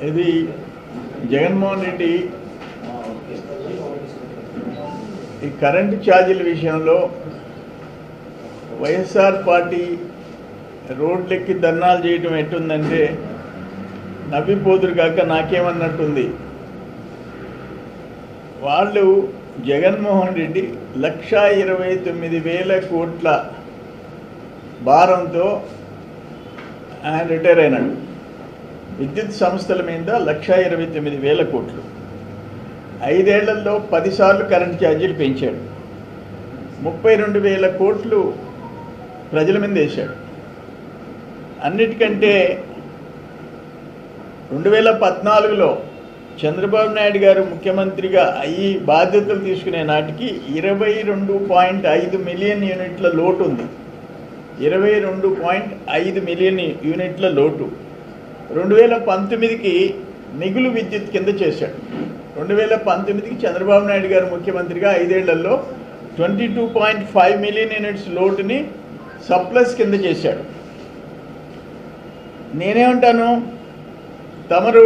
ఇది జగన్మోహన్ రెడ్డి ఈ కరెంటు ఛార్జీల విషయంలో వైఎస్ఆర్ పార్టీ రోడ్లెక్కి ధర్నాలు చేయటం ఎట్టుందంటే నవ్విపోదురు కాక నాకేమన్నట్టుంది. వాళ్ళు జగన్మోహన్ రెడ్డి 1,29,000 కోట్ల భారంతో ఆయన రిటైర్ అయినాడు. విద్యుత్ సంస్థల మీద 1,29,000 కోట్లు. 5 ఏళ్లలో 10 సార్లు కరెంటు ఛార్జీలు పెంచాడు. 32,000 కోట్లు ప్రజల మీద వేశాడు. అన్నిటికంటే 2014లో చంద్రబాబు నాయుడు గారు ముఖ్యమంత్రిగా అయ్యి బాధ్యతలు తీసుకునే నాటికి 22.5 మిలియన్ యూనిట్ల లోటు ఉంది. 22.5 మిలియన్ యూనిట్ల లోటు 2019కి మిగులు విద్యుత్ కింద చేశాడు. 2019కి చంద్రబాబు నాయుడు గారు ముఖ్యమంత్రిగా 5 ఏళ్లలో 22.5 మిలియన్ యూనిట్స్ లోటుని సప్లస్ కింద చేశాడు. నేనేమంటాను, తమరు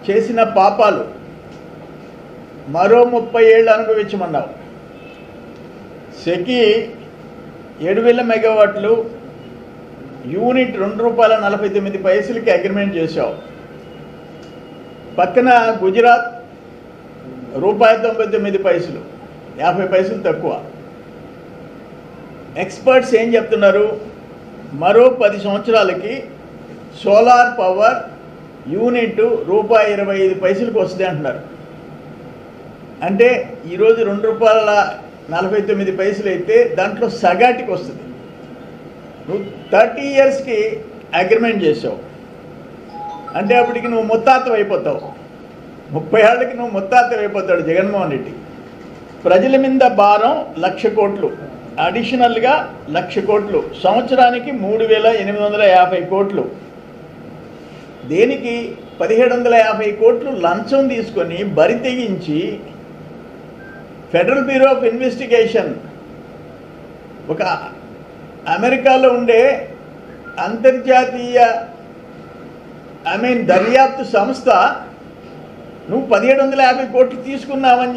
చేసిన పాపాలు మరో 30 ఏళ్ళు అనుభవించమన్నావు. సెకి 7,000 మెగావాట్లు యూనిట్ ₹2.49 అగ్రిమెంట్ చేశావు. పక్కన గుజరాత్ ₹99, 50 పైసలు తక్కువ. ఎక్స్పర్ట్స్ ఏం చెప్తున్నారు, మరో 10 సంవత్సరాలకి సోలార్ పవర్ యూనిట్ ₹25 వస్తుంది అంటున్నారు. అంటే ఈరోజు ₹2.49 అయితే దాంట్లో సగాటికి వస్తుంది. నువ్వు 30 ఇయర్స్కి అగ్రిమెంట్ చేసావు అంటే అప్పటికి నువ్వు ముత్తాతం అయిపోతావు. 30 ఏళ్ళకి నువ్వు ముత్తాతం అయిపోతాడు జగన్మోహన్ రెడ్డి. ప్రజల మీద భారం 1,00,000 కోట్లు, అడిషనల్గా 1,00,000 కోట్లు, సంవత్సరానికి 3,850 కోట్లు. దేనికి 1,750 కోట్లు లంచం తీసుకొని బరి తెగించి ఫెడరల్ బ్యూరో ఆఫ్ ఇన్వెస్టిగేషన్, ఒక అమెరికాలో ఉండే అంతర్జాతీయ దర్యాప్తు సంస్థ నువ్వు 1,750 కోట్లు తీసుకున్నావని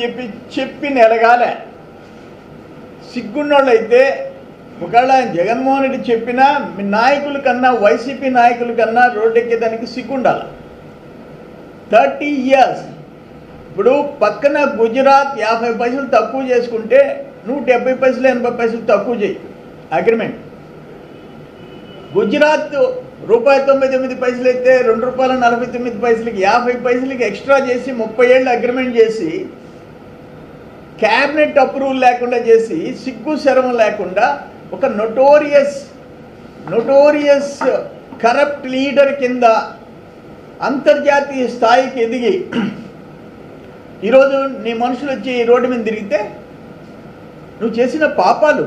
చెప్పి నెలగాలే. సిగ్గున్నోళ్ళైతే ఒకవేళ జగన్మోహన్ రెడ్డి చెప్పినా మీ నాయకుల కన్నా, వైసీపీ నాయకుల కన్నా రోడ్డెక్కేదానికి సిగ్గుండాలి. 30 ఇయర్స్. ఇప్పుడు పక్కన గుజరాత్ 50 పైసలు తక్కువ చేసుకుంటే నువ్వు 70 పైసలు 80 పైసలు తక్కువ చేయి అగ్రిమెంట్. గుజరాత్ ₹99 అయితే ₹2.49 50 పైసలకి ఎక్స్ట్రా చేసి 30 ఏళ్ళు అగ్రిమెంట్ చేసి క్యాబినెట్ అప్రూవల్ లేకుండా చేసి సిగ్గు శరం లేకుండా ఒక నోటోరియస్ కరప్ట్ లీడర్ కింద అంతర్జాతీయ స్థాయికి ఎదిగి ఈరోజు నీ మనుషులు వచ్చి రోడ్డు మీద తిరిగితే నువ్వు చేసిన పాపాలు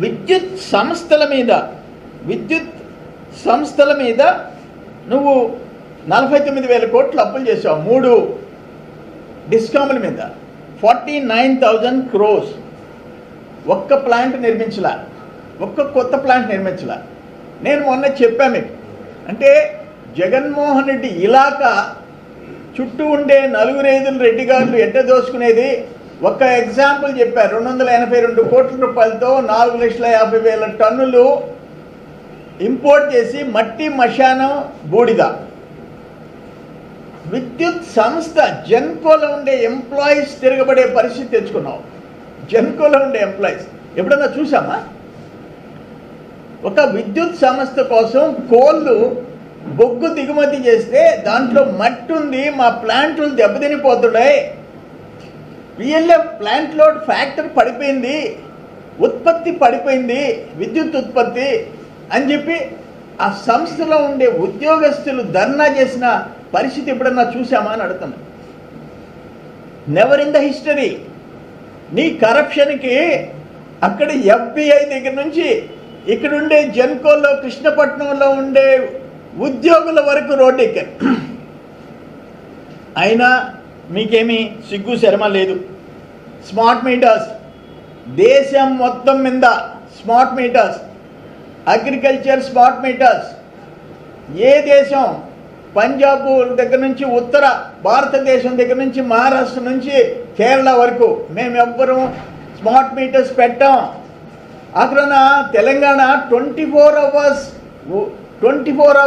విద్యుత్ సంస్థల మీద నువ్వు 49,000 కోట్లు అప్పులు చేసావు. 3 డిస్కాముల మీద 49,000 crores. ఒక్క ప్లాంట్ నిర్మించలా, ఒక్క కొత్త ప్లాంట్ నిర్మించలా. నేను మొన్న చెప్పా మీకు, అంటే జగన్మోహన్ రెడ్డి ఇలాకా చుట్టూ ఉండే 4 రెడ్డి గారు ఎట్ట దోసుకునేది. ఒక ఎగ్జాంపుల్ చెప్పారు. 282 కోట్ల రూపాయలతో 4,50,000 టన్నులు ఇంపోర్ట్ చేసి మట్టి, మశానం, బూడిద. విద్యుత్ సంస్థ జెన్కోలో ఉండే ఎంప్లాయీస్ తిరగబడే పరిస్థితి తెచ్చుకున్నావు. జెన్కోలో ఉండే ఎంప్లాయీస్ ఎప్పుడన్నా చూసామా? ఒక విద్యుత్ సంస్థ కోసం కోళ్ళు బొగ్గు దిగుమతి చేస్తే దాంట్లో మట్టి ఉంది, మా ప్లాంట్లు దెబ్బతినిపోతున్నాయి, పిఎల్ఎఫ్ ప్లాంట్ లోడ్ ఫ్యాక్టరీ పడిపోయింది, ఉత్పత్తి పడిపోయింది, విద్యుత్ ఉత్పత్తి అని చెప్పి ఆ సంస్థలో ఉండే ఉద్యోగస్తులు ధర్నా చేసిన పరిస్థితి ఎప్పుడన్నా చూసామా అని అడుగుతున్నా. Never in the history. నీ కరప్షన్కి అక్కడ FBI దగ్గర నుంచి ఇక్కడుండే జెన్కోలో, కృష్ణపట్నంలో ఉండే ఉద్యోగుల వరకు రోడ్డు ఎక్కారు. అయినా మీకేమీ సిగ్గు శరమ లేదు. స్మార్ట్ మీటర్స్ దేశం మొత్తం మీద smart meters agriculture smart meters. ఏ దేశం, పంజాబ్ దగ్గర నుంచి ఉత్తర భారతదేశం దగ్గర నుంచి మహారాష్ట్ర నుంచి కేరళ వరకు మేము ఎవ్వరూ స్మార్ట్ మీటర్స్ పెట్టాం. అక్కడ తెలంగాణ 24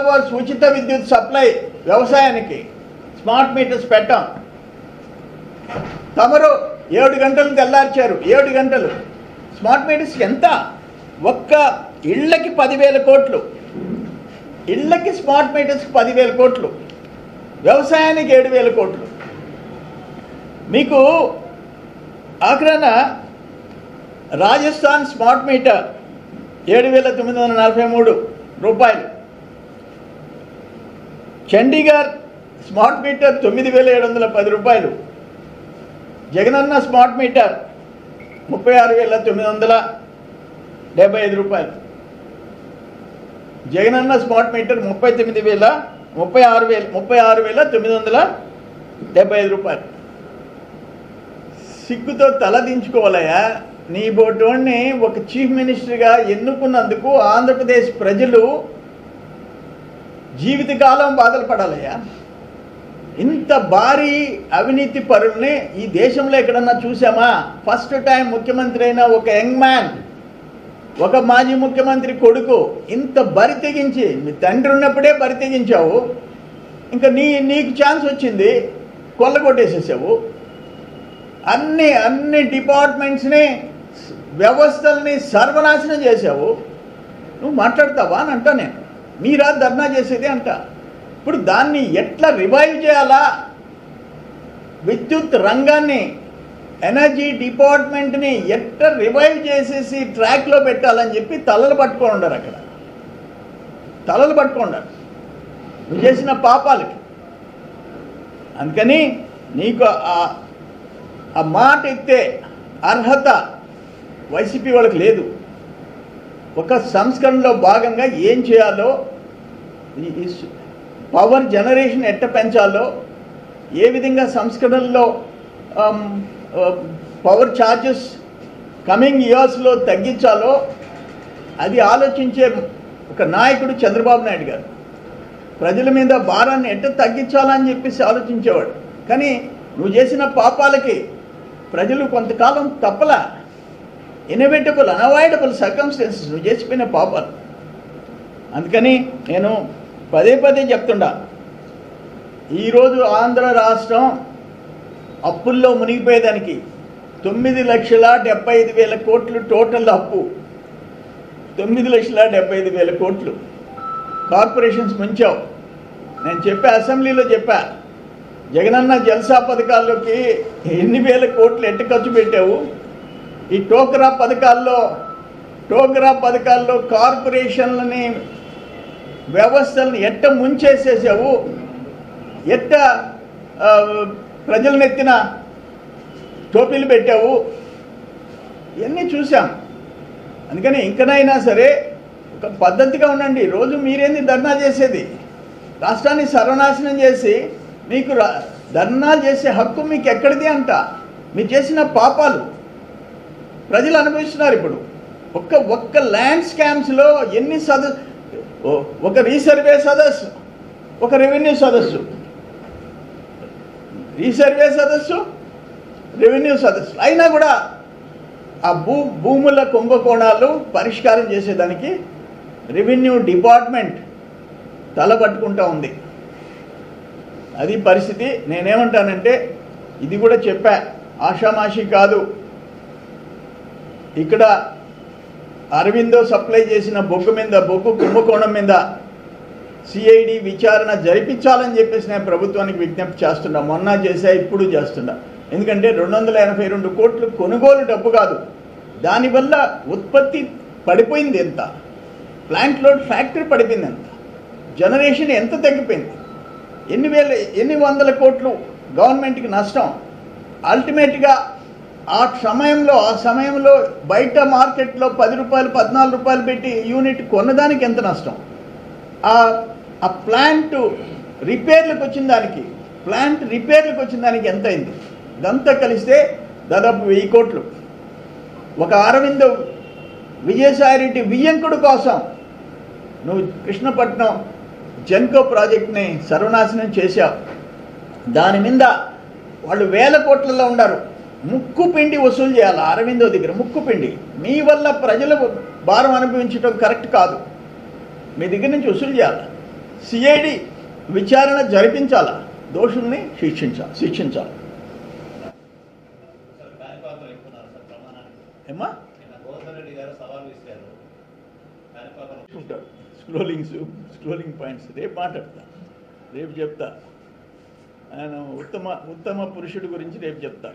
అవర్స్ ఉచిత విద్యుత్ సప్లై వ్యవసాయానికి. స్మార్ట్ మీటర్స్ పెట్టాం. తమరు 7 గంటలు తెల్లార్చారు. 7 గంటలు స్మార్ట్ మీటర్స్ ఎంత? ఒక్క ఇళ్ళకి 10,000 కోట్లు. ఇళ్ళకి స్మార్ట్ మీటర్స్కి 10,000 కోట్లు, వ్యవసాయానికి 7,000 కోట్లు. మీకు ఆఖరణ రాజస్థాన్ స్మార్ట్ మీటర్ 7,943 రూపాయలు. చండీగఢ్ స్మార్ట్ మీటర్ 9,710 రూపాయలు. జగనన్న స్మార్ట్ మీటర్ 36,975 రూపాయలు. జగనన్న స్మార్ట్ మీటర్ 36,975 రూపాయలు. సిగ్గుతో తలదించుకోవాలయ్యా. నీ బోటోడిని ఒక చీఫ్ మినిస్టర్గా ఎన్నుకున్నందుకు ఆంధ్రప్రదేశ్ ప్రజలు జీవితకాలం బాధలు పడాలయ్యా. ఇంత భారీ అవినీతి పరుల్ని ఈ దేశంలో ఎక్కడన్నా చూసామా? ఫస్ట్ టైం ముఖ్యమంత్రి అయిన ఒక యంగ్ మ్యాన్, ఒక మాజీ ముఖ్యమంత్రి కొడుకు ఇంత బరి తెగించి, మీ తండ్రి ఉన్నప్పుడే బరి తెగించావు, ఇంకా నీకు ఛాన్స్ వచ్చింది, కొల్లగొట్టేసేసావు. అన్ని డిపార్ట్మెంట్స్ని, వ్యవస్థల్ని సర్వనాశనం చేసావు. నువ్వు మాట్లాడతావా అని అంటా నేను. మీరా ధర్నా చేసేది అంట. ఇప్పుడు దాన్ని ఎట్లా రివైవ్ చేయాలా? విద్యుత్ రంగాన్ని, ఎనర్జీ డిపార్ట్మెంట్ని ఎట్లా రివైవ్ చేసేసి ట్రాక్లో పెట్టాలని చెప్పి తలలు పట్టుకొని ఉండరు. అక్కడ తలలు పట్టుకుంటారు నువ్వు చేసిన పాపాలకి. అందుకని నీకు ఆ మాట ఎత్తే అర్హత వైసీపీ వాళ్ళకి లేదు. ఒక సంస్కరణలో భాగంగా ఏం చేయాలో, పవర్ జనరేషన్ ఎట్ట పెంచాలో, ఏ విధంగా సంస్కరణల్లో పవర్ ఛార్జెస్ కమింగ్ ఇయర్స్లో తగ్గించాలో అది ఆలోచించే ఒక నాయకుడు చంద్రబాబు నాయుడు గారు. ప్రజల మీద భారాన్ని ఎట్ట తగ్గించాలని చెప్పేసి ఆలోచించేవాడు. కానీ నువ్వు చేసిన పాపాలకి ప్రజలు కొంతకాలం తప్పలా. ఇన్ఎవిటబుల్, అన్అవాయిడబుల్ సర్కమ్స్టెన్సెస్ నువ్వు చేసిపోయిన పాపాలు. అందుకని నేను పదే చెప్తుండా, ఈరోజు ఆంధ్ర రాష్ట్రం అప్పుల్లో మునిగిపోయేదానికి 9,75,000 కోట్లు టోటల్ అప్పు. 9,75,000 కోట్లు కార్పొరేషన్స్ ముంచావు. నేను అసెంబ్లీలో చెప్పా, జగనన్న జల్సా పథకాల్లోకి ఎన్ని వేల కోట్లు ఎట్ట ఖర్చు పెట్టావు? ఈ టోకరా పథకాల్లో కార్పొరేషన్లని, వ్యవస్థలను ఎట్ట ముంచేసేసావు? ఎట్ట ప్రజలను ఎత్తిన టోపీలు పెట్టావు? ఇవన్నీ చూసాం. అందుకని ఇంకనైనా సరే ఒక పద్ధతిగా ఉండండి. రోజు మీరేంది ధర్నా చేసేది? రాష్ట్రాన్ని సర్వనాశనం చేసి మీకు ధర్నాలు చేసే హక్కు మీకు ఎక్కడిది అంట. మీరు చేసిన పాపాలు ప్రజలు అనుభవిస్తున్నారు. ఇప్పుడు ఒక్క ల్యాండ్ స్కామ్స్లో ఎన్ని ఒక రీసర్వే సదస్సు, ఒక రెవెన్యూ సదస్సు, రీసర్వే సదస్సు, రెవెన్యూ సదస్సు అయినా కూడా ఆ భూముల కుంభకోణాలు పరిష్కారం చేసేదానికి రెవెన్యూ డిపార్ట్మెంట్ తలపట్టుకుంటూ ఉంది. అది పరిస్థితి. నేనేమంటానంటే, ఇది కూడా చెప్పా, ఆషామాషి కాదు. ఇక్కడ అరవిందో సప్లై చేసిన బొగ్గు కుంభకోణం మీద సిఐడి విచారణ జరిపించాలని చెప్పేసి నేను ప్రభుత్వానికి విజ్ఞప్తి చేస్తున్నా. మొన్న చేసా, ఇప్పుడు చేస్తున్నా. ఎందుకంటే 282 కోట్లు కొనుగోలు డబ్బు కాదు, దానివల్ల ఉత్పత్తి పడిపోయింది ఎంత, ప్లాంట్ లోడ్ ఫ్యాక్టరీ పడిపోయింది ఎంత, జనరేషన్ ఎంత తగ్గిపోయింది, ఎన్ని వందల కోట్లు గవర్నమెంట్కి నష్టం. అల్టిమేట్గా ఆ సమయంలో బయట మార్కెట్లో 10 రూపాయలు 14 రూపాయలు పెట్టి యూనిట్ కొన్నదానికి ఎంత నష్టం, ఆ ప్లాంట్ రిపేర్లకు వచ్చిన దానికి ఎంత అయింది? ఇదంతా కలిస్తే దాదాపు 1000 కోట్లు. ఒక అరవింద్ విజయసాయిరెడ్డి వియ్యంకుడు కోసం నువ్వు కృష్ణపట్నం జెన్కో ప్రాజెక్ట్ని సర్వనాశనం చేశావు. దాని మీద వాళ్ళు వేల కోట్లలో ఉన్నారు. ముక్కు పిండి వసూలు చేయాలి అరవిందో దగ్గర, ముక్కు పిండి. మీ వల్ల ప్రజలు భారం అనుభవించడం కరెక్ట్ కాదు. మీ దగ్గర నుంచి వసూలు చేయాలి. సిఐడి విచారణ జరిపించాలా, దోషుల్ని శిక్షించాలి. ఏమా స్క్రోలింగ్ పాయింట్స్ రేపు మాట్లాడతా, రేపు చెప్తా. ఆయన ఉత్తమ పురుషుడి గురించి రేపు చెప్తా.